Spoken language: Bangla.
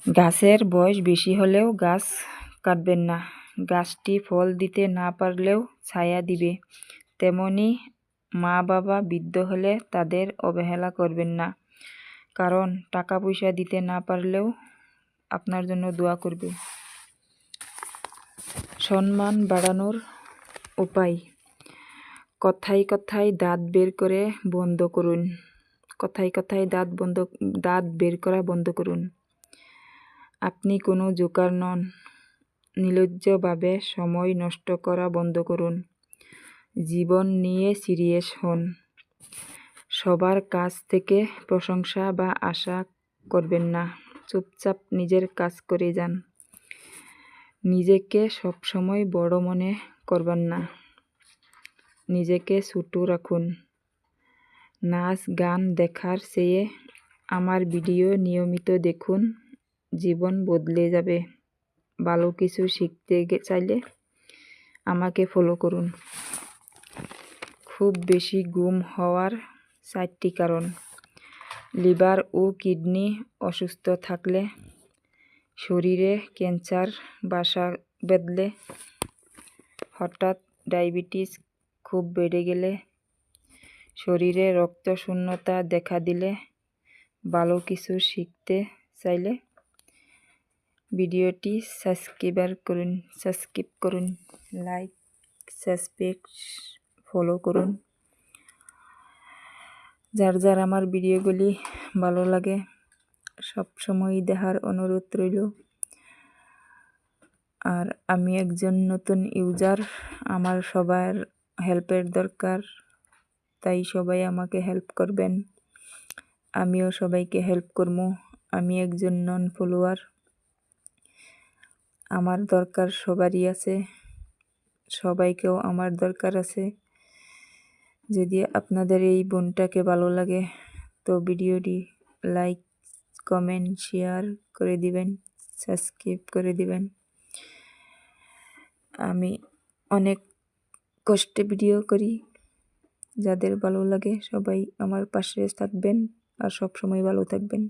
গাছের বয়স বেশি হলেও গাছ কাটবেন না। গাছটি ফল দিতে না পারলেও ছায়া দিবে। তেমনি মা বাবা বৃদ্ধ হলে তাদের অবহেলা করবেন না, কারণ টাকা পয়সা দিতে না পারলেও আপনার জন্য দোয়া করবে। সম্মান বাড়ানোর উপায়: কথায় কথায় দাঁত বের করে বন্ধ করুন। কথায় কথায় দাঁত বের করা বন্ধ করুন। আপনি কোনো জোকার নন। নির্লজ্জভাবে সময় নষ্ট করা বন্ধ করুন। জীবন নিয়ে সিরিয়াস হন। সবার কাছ থেকে প্রশংসা বা আশা করবেন না। চুপচাপ নিজের কাজ করে যান। নিজেকে সবসময় বড় মনে করবেন না। নিজেকে ছোট রাখুন। নাচ গান দেখার চেয়ে আমার ভিডিও নিয়মিত দেখুন, জীবন বদলে যাবে। ভালো কিছু শিখতে চাইলে আমাকে ফলো করুন। খুব বেশি ঘুম হওয়ার 4টি কারণ: লিভার ও কিডনি অসুস্থ থাকলে, শরীরে ক্যান্সার বাসা বেঁধলে, হঠাৎ ডায়াবেটিস খুব বেড়ে গেলে, শরীরে রক্ত শূন্যতা দেখা দিলে। ভালো কিছু শিখতে চাইলে ভিডিওটি সাবস্ক্রাইব করুন, লাইক, সাবস্ক্রাইব, ফলো করুন। যার আমার ভিডিওগুলি ভালো লাগে সবসময় দেখার অনুরোধ রইল। আর আমি একজন নতুন ইউজার, আমার সবার হেল্পের দরকার, তাই সবাই আমাকে হেল্প করবেন। আমিও সবাইকে হেল্প করব। আমি একজন নন ফলোয়ার, আমার দরকার সবারই আছে, সবাইকেও আমার দরকার আছে। যদি আপনাদের এই বোনটাকে ভালো লাগে তো ভিডিওটি লাইক, কমেন্ট, শেয়ার করে দিবেন, সাবস্ক্রাইব করে দিবেন। আমি অনেক কষ্টে ভিডিও করি, যাদের ভালো লাগে সবাই আমার পাশে থাকবেন আর সব সময় ভালো থাকবেন।